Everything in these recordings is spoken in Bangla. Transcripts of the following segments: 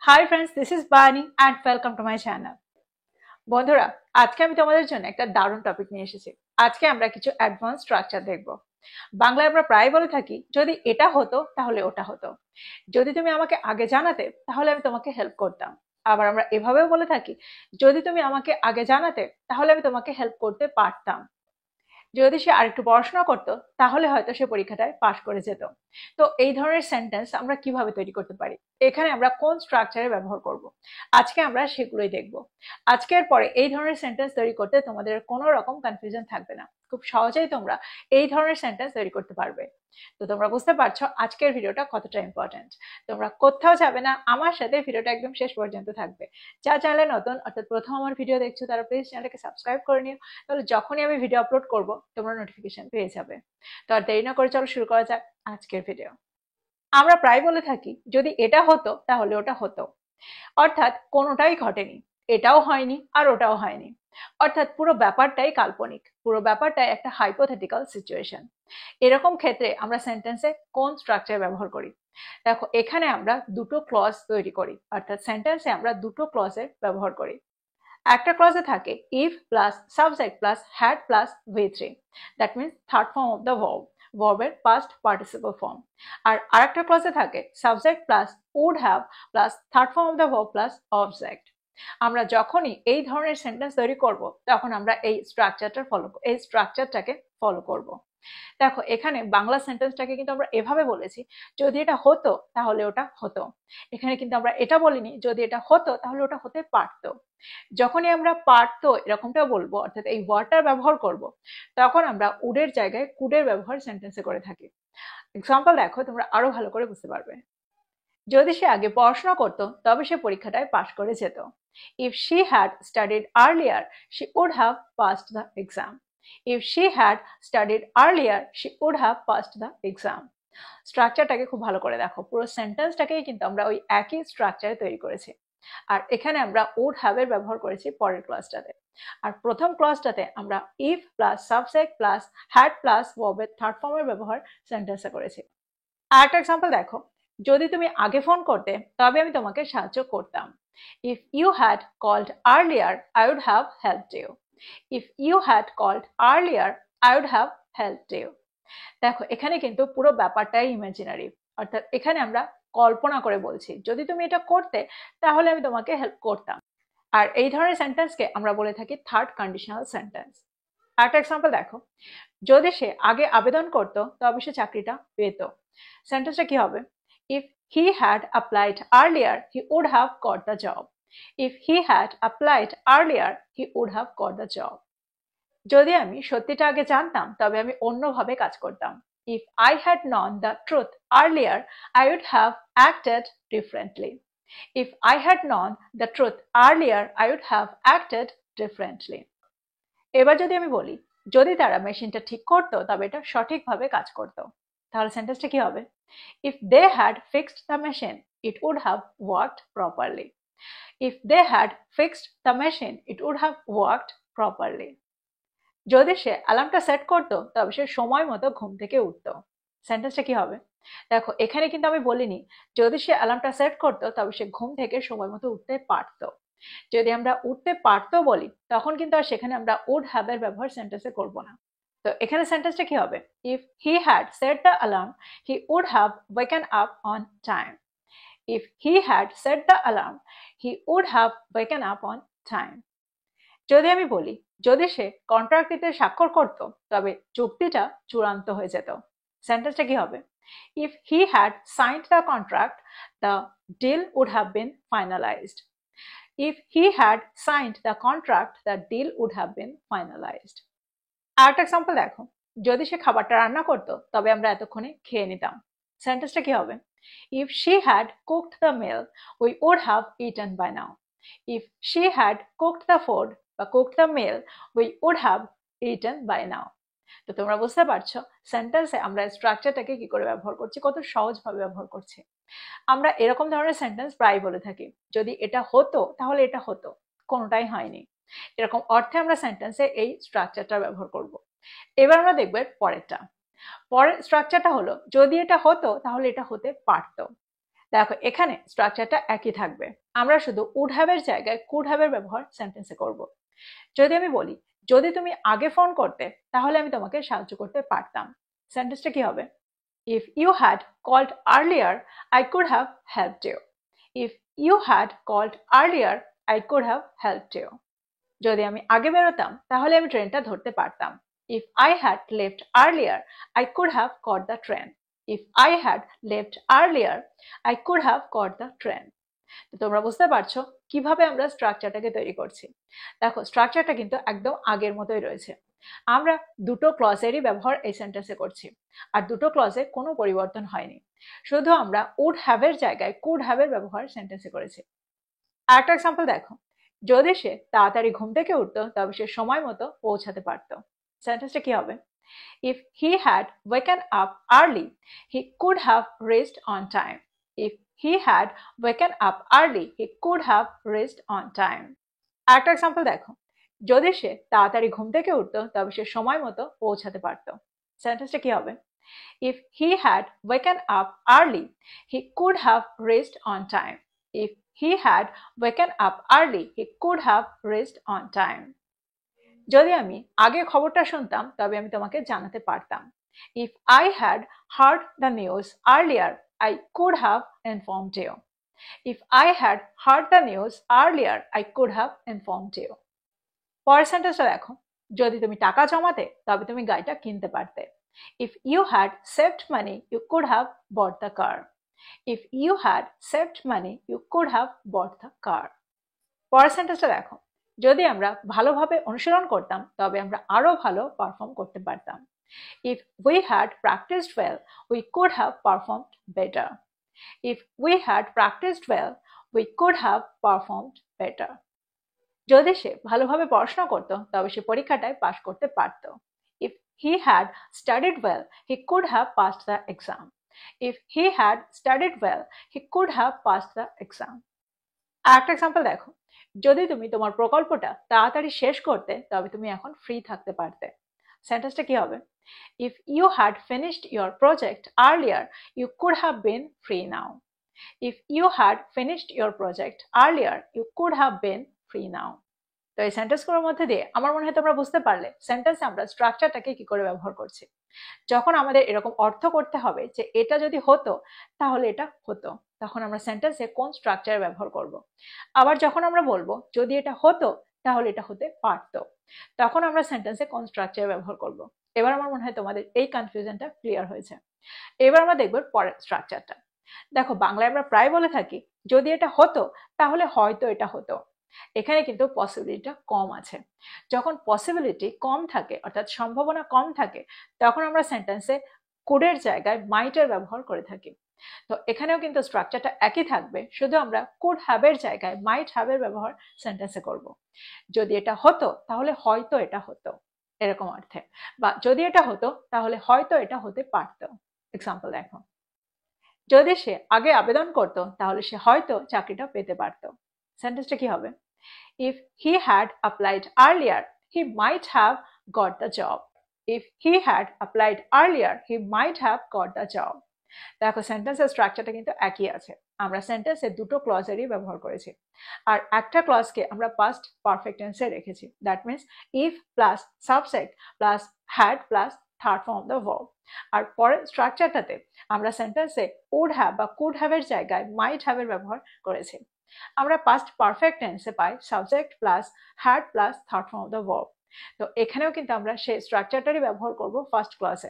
হাই ফ্রেন্ডস, দিস ইজ বানি and welcome to my channel. বন্ধুরা, আজকে আমি তোমাদের জন্য একটা দারুণ টপিক নিয়ে এসেছি। আজকে আমরা কিছু অ্যাডভান্স স্ট্রাকচার দেখব। বাংলায় আমরা প্রায় বলে থাকি, যদি এটা হতো তাহলে ওটা হতো। যদি তুমি আমাকে আগে জানাতে তাহলে আমি তোমাকে হেল্প করতাম। আবার আমরা এভাবেও বলে থাকি, যদি তুমি আমাকে আগে জানাতে তাহলে আমি তোমাকে হেল্প করতে পারতাম। যদি সে আরেকটু পড়াশোনা করতো তাহলে হয়তো সে পরীক্ষাটায় পাশ করে যেত। তো এই ধরনের সেন্টেন্স আমরা কিভাবে তৈরি করতে পারি, এখানে আমরা কোন স্ট্রাকচারে ব্যবহার করব, আজকে আমরা সেগুলোই দেখব। আজকের পরে এই ধরনের সেন্টেন্স তৈরি করতে তোমাদের কোনো রকম কনফিউশন থাকবে না, খুব সহজেই তোমরা এই ধরনের সেন্টেন্স তৈরি করতে পারবে। তো তোমরা বুঝতে পারছো আজকের ভিডিওটা কতটা ইম্পর্টেন্ট। তোমরা কোথাও যাবে না, আমার সাথে ভিডিওটা একদম শেষ পর্যন্ত থাকবে। যা চ্যানেলে নতুন অর্থাৎ প্রথম আমার ভিডিও দেখছো তারা প্লিজ চ্যানেলটাকে সাবস্ক্রাইব করে নিও, তাহলে যখনই আমি ভিডিও আপলোড করব তোমরা নোটিফিকেশন পেয়ে যাবে। তো আর দেরি না করে চলো শুরু করা যাক আজকের ভিডিও। আমরা প্রায় বলে থাকি, যদি এটা হতো তাহলে ওটা হতো, অর্থাৎ কোনোটাই ঘটেনি, এটাও হয়নি আর ওটাও হয়নি। অর্থাৎ পুরো ব্যাপারটাই কাল্পনিক, পুরো ব্যাপারটাই একটা হাইপোথেটিক্যাল সিচুয়েশন। এরকম ক্ষেত্রে আমরা সেন্টেন্সে কোন স্ট্রাকচার ব্যবহার করি? দেখো, এখানে আমরা দুটো ক্লজ তৈরি করি, অর্থাৎ সেন্টেন্সে আমরা দুটো ক্লজের ব্যবহার করি। একটা ক্লজে থাকে if plus subject plus had plus ভি3, that means third form of the verb, ভার্বের পাস্ট পার্টিসিপল ফর্ম। আর আরেকটা ক্লজে থাকে subject plus would have plus third form of the verb plus object. আমরা যখনই এই ধরনের সেন্টেন্স তৈরি করব তখন আমরা এই স্ট্রাকচারটাকে ফলো করব। দেখো, এখানে বাংলা সেন্টেন্সটাকে কিন্তু আমরা এভাবে বলেছি, যদি এটা হতো তাহলে ওটা হতো। এখানে কিন্তু আমরা এটা বলিনি যদি এটা হতো তাহলে ওটা হতে পারতো। যখনই আমরা পারতো এরকমটা বলবো, অর্থাৎ এই ওয়ার্ডটার ব্যবহার করব, তখন আমরা উডের জায়গায় কুডের ব্যবহার সেন্টেন্সে করে থাকি। এক্সাম্পল দেখো, তোমরা আরো ভালো করে বুঝতে পারবে। যদি সে আগে পড়াশোনা করতো তবে সে পরীক্ষাটায় পাশ করে যেত। If she had studied earlier she would have passed the exam. If she had studied earlier she would have passed the exam. স্ট্রাকচারটাকে খুব ভালো করে দেখো, পুরো সেন্টেন্সটাকেই কিন্তু আমরা ওই একই স্ট্রাকচারে তৈরি করেছি। আর এখানে আমরা উড হ্যাভ এর ব্যবহার করেছি পরের ক্লাসটাতে। আর প্রথম ক্লাসটাতে আমরা if plus subject plus had plus ভার্বের থার্ড ফর্মের ব্যবহার সেন্টেন্সে করেছি। আর একটা এক্সাম্পল দেখো, যদি তুমি আগে ফোন করতে তবে আমি তোমাকে সাহায্য করতাম। If you had called earlier I would have helped you. If you had called earlier I would have helped you. দেখো, এখানে কিন্তু পুরো ব্যাপারটাই ইমাজিনারি, অর্থাৎ এখানে আমরা কল্পনা করে বলছি, যদি তুমি এটা করতে তাহলে আমি তোমাকে হেল্প করতাম। আর এই ধরনের সেন্টেন্সকে আমরা বলে থাকি থার্ড কন্ডিশনাল সেন্টেন্স। একটা এক্সাম্পল দেখো, যদি সে আগে আবেদন করতো তবে সে চাকরিটা পেত। সেন্টেন্সটা কি হবে? If he had applied earlier he would have got the job. If he had applied earlier he would have got the job. যদি আমি সত্যিটা আগে জানতাম তবে আমি অন্যভাবে কাজ করতাম। If I had known the truth earlier I would have acted differently. If I had known the truth earlier I would have acted differently. এবার যদি আমি বলি, যদি তারা মেশিনটা ঠিক করতো তবে এটা সঠিকভাবে কাজ করতো, তাহলে সেন্টেন্সটা কি হবে? If they had fixed the machine it would have worked properly. If they had fixed the machine it would have worked properly. যদি সে অ্যালার্মটা সেট করতো তবে সে সময় মতো ঘুম থেকে উঠতো। সেন্টেন্সটা কি হবে? দেখো, এখানে কিন্তু আমি বলিনি যদি সে অ্যালার্মটা সেট করতো তবে সে ঘুম থেকে সময় মতো উঠতে পারতো। যদি আমরা উঠতে পারতো বলি তখন কিন্তু আর সেখানে আমরা উড হ্যাভ এর ব্যবহার সেন্টেন্সে করব না। তো এখানে সেন্টেন্সটা কি হবে? If he had set the alarm he would have waken up on time. If he had set the alarm he would have waken up on time. যদি আমি বলি, যদি সে কন্ট্রাক্টটিতে স্বাক্ষর করত তবে চুক্তিটা চূড়ান্ত হয়ে যেত। সেন্টেন্সটা কি হবে? If he had signed the contract the deal would have been finalised. If he had signed the contract the deal would have been finalised. আর একটা এক্সাম্পল দেখো, যদি সে খাবারটা রান্না করতো তবে আমরা এতক্ষণে খেয়ে নিতাম। সেন্টেন্সটা কি হবে? If she had cooked the meal we would have eaten by now. If she had cooked the food বা cooked the meal we would have eaten by now. তো তোমরা বুঝতে পারছো সেন্টেন্সে আমরা স্ট্রাকচারটাকে কি করে ব্যবহার করছি, কত সহজভাবে ব্যবহার করছি। আমরা এরকম ধরনের সেন্টেন্স প্রায় বলে থাকি, যদি এটা হতো তাহলে এটা হতো, কোনোটাই হয়নি। এরকম অর্থে আমরা সেন্টেন্সে এই স্ট্রাকচারটা ব্যবহার করব। এবার আমরা দেখব পরেরটা। পরের স্ট্রাকচারটা হলো, যদি এটা হতো তাহলে এটা হতে পারতো। দেখো এখানে স্ট্রাকচারটা একই থাকবে, আমরা শুধু উড হ্যাভ এর জায়গায় কুড হ্যাভ এর ব্যবহার সেন্টেন্সে করব। যদি আমি বলি যদি তুমি আগে ফোন করতে তাহলে আমি তোমাকে সাহায্য করতে পারতাম, সেন্টেন্সটা কি হবে? If you had called earlier I could have helped you. If you had called earlier I could have helped you. যদি আমি আগে বেরোতাম তাহলে আমি ট্রেনটা ধরতে পারতাম। If I had left earlier I could have caught the train. If I had left earlier I could have caught the train. তো তোমরা বুঝতে পারছো কিভাবে আমরা স্ট্রাকচারটাকে তৈরি করছি। দেখো স্ট্রাকচারটা কিন্তু একদম আগের মতোই রয়েছে। আমরা দুটো ক্লজেরই ব্যবহার এই সেন্টেন্সে করছি, আর দুটো ক্লজে কোনো পরিবর্তন হয়নি, শুধু আমরা উড হ্যাভ এর জায়গায় কুড হ্যাভ এর ব্যবহার সেন্টেন্সে করেছি। আরেকটা এক্সাম্পল দেখো, যদি সে তাড়াতাড়ি ঘুম থেকে উঠতো তবে সে সময় মতো পৌঁছাতে পারতো, সেন্টেন্সটা কি হবে? If he had ওয়েকেন up early he could have rest on time. If he had ওয়েকেন up early he could have rest on time. আরেকটা এক্সাম্পল দেখো, যদি সে তাড়াতাড়ি ঘুম থেকে উঠতো তবে সে সময় মতো পৌঁছাতে পারতো, সেন্টেন্সটা কি হবে? If he had ওয়েকেন up early he could have rest on time. If he had ওয়েকেন up early he could have rest on time. যদি আমি আগে খবরটা শুনতাম তবে আমি তোমাকে জানাতে পারতাম। If I had heard the news earlier I could have informed you. If I had heard the news earlier I could have informed you. পরের সেন্টেন্সটা দেখো, যদি তুমি টাকা জমাতে তবে তুমি গাড়িটা কিনতে পারতে। If you had saved money you could have bought the car. If you had saved money you could have bought the car. পরের সেন্টেন্সটা দেখো, যদি আমরা ভালোভাবে অনুশীলন করতাম তবে আমরা আরো ভালো পারফর্ম করতে পারতাম। If we had practised well we could have performed better. If we had practised well we could have performed better. যদি সে ভালোভাবে পড়াশোনা করতো তবে সে পরীক্ষাটায় পাশ করতে পারত। If he had studied well he could have passed the exam. If he had studied well he could have passed the exam. আরেকটা এক্সাম্পল দেখো, যদি তুমি তোমার প্রকল্পটা তাড়াতাড়ি শেষ করতে তবে তুমি এখন ফ্রি থাকতে পারতে, সেন্টেন্সটা কি হবে? If you had finished your project earlier you could have been free now. If you had finished your project earlier you could have been free now. তো এই সেন্টেন্সগুলোর মধ্যে দিয়ে আমার মনে হয় তোমরা বুঝতে পারলে সেন্টেন্সে আমরা স্ট্রাকচারটাকে কি করে ব্যবহার করছি। যখন আমাদের এরকম অর্থ করতে হবে যে এটা যদি হতো তাহলে এটা হতো, তখন আমরা সেন্টেন্সে কোন স্ট্রাকচার ব্যবহার করব। আবার যখন আমরা বলবো যদি এটা হতো তাহলে এটা হতে পারতো, তখন আমরা সেন্টেন্সে কোন স্ট্রাকচার ব্যবহার করব। এবার আমার মনে হয় তোমাদের এই কনফিউশনটা ক্লিয়ার হয়েছে। এবার আমরা দেখব পরের স্ট্রাকচারটা। দেখো বাংলায় আমরা প্রায় বলে থাকি যদি এটা হতো তাহলে হয়তো এটা হতো। এখানে কিন্তু পসিবিলিটিটা কম আছে। যখন পসিবিলিটি কম থাকে অর্থাৎ সম্ভাবনা কম থাকে তখন আমরা সেন্টেন্সে কুডের জায়গায় মাইটের ব্যবহার করে থাকি। তো এখানেও কিন্তু স্ট্রাকচারটা একই থাকবে, শুধু আমরা কুড হ্যাভের জায়গায় মাইট হ্যাভের ব্যবহার সেন্টেন্সে করব। যদি এটা হতো তাহলে হয়তো এটা হতো, এরকম অর্থে, বা যদি এটা হতো তাহলে হয়তো এটা হতে পারতো। এক্সাম্পল দেখো, যদি সে আগে আবেদন করতো তাহলে সে হয়তো চাকরিটা পেতে পারতো, সেন্টেন্সটা কি হবে? If he had applied earlier, he might have got the job. If he had applied earlier, he might have got the job. দেখো সেন্টেন্সের স্ট্রাকচারটা কিন্তু একই আছে, আমরা সেন্টেন্সে দুটো ক্লজেরই ব্যবহার করেছি, আর একটা ক্লজকে আমরা পাস্ট পারফেক্ট টেন্সে রেখেছি। That means if plus subject plus had plus third form of the verb. আর পরের স্ট্রাকচারটাতে আমরা সেন্টেন্সে উড হ্যাভ বা কুড হ্যাভের জায়গায় মাইট হ্যাভের ব্যবহার করেছি। আমরা পাস্ট পারফেক্ট টেন্সে পাই subject plus had plus third form of the verb. তো এখানেও কিন্তু আমরা সেই স্ট্রাকচারটারই ব্যবহার করব ফার্স্ট ক্লাসে,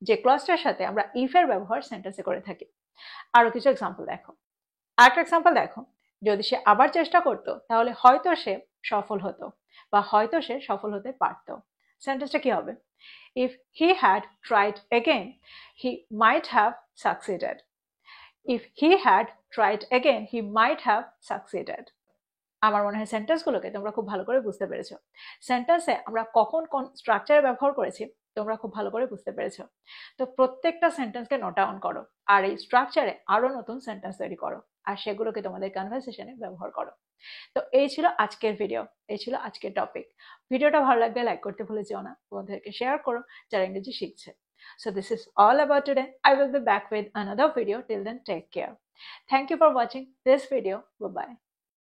যে ক্লজটার সাথে আমরা ইফ এর ব্যবহার সেন্টেন্সে করে থাকি। আরো কিছু এক্সাম্পল দেখো। আরেকটা এক্সাম্পল দেখো, যদি সে আবার চেষ্টা করতো তাহলে হয়তো সে সফল হতো, বা হয়তো সে সফল হতে পারত। সেন্টেন্সটা কি হবে? If he had tried again he might have succeeded. If he had tried again he might have succeeded. আমার মনে হয় সেন্টেন্সগুলোকে তোমরা খুব ভালো করে বুঝতে পেরেছো। সেন্টেন্সে আমরা কখন কোন স্ট্রাকচার ব্যবহার করেছি তোমরা খুব ভালো করে বুঝতে পেরেছো। তো প্রত্যেকটা সেন্টেন্সকে নোট ডাউন করো, আর এই স্ট্রাকচারে আরো নতুন সেন্টেন্স তৈরি করো, আর সেগুলোকে তোমাদের কনভারসেশনে ব্যবহার করো। তো এই ছিল আজকের ভিডিও, এই ছিল আজকের টপিক। ভিডিওটা ভালো লাগলে লাইক করতে ভুলে যেও না, বন্ধুদেরকে শেয়ার করো যারা ইংরেজি শিখছে। So this is all about today. I will be back with another video. Till then, take care. Thank you for watching this video. Bye bye.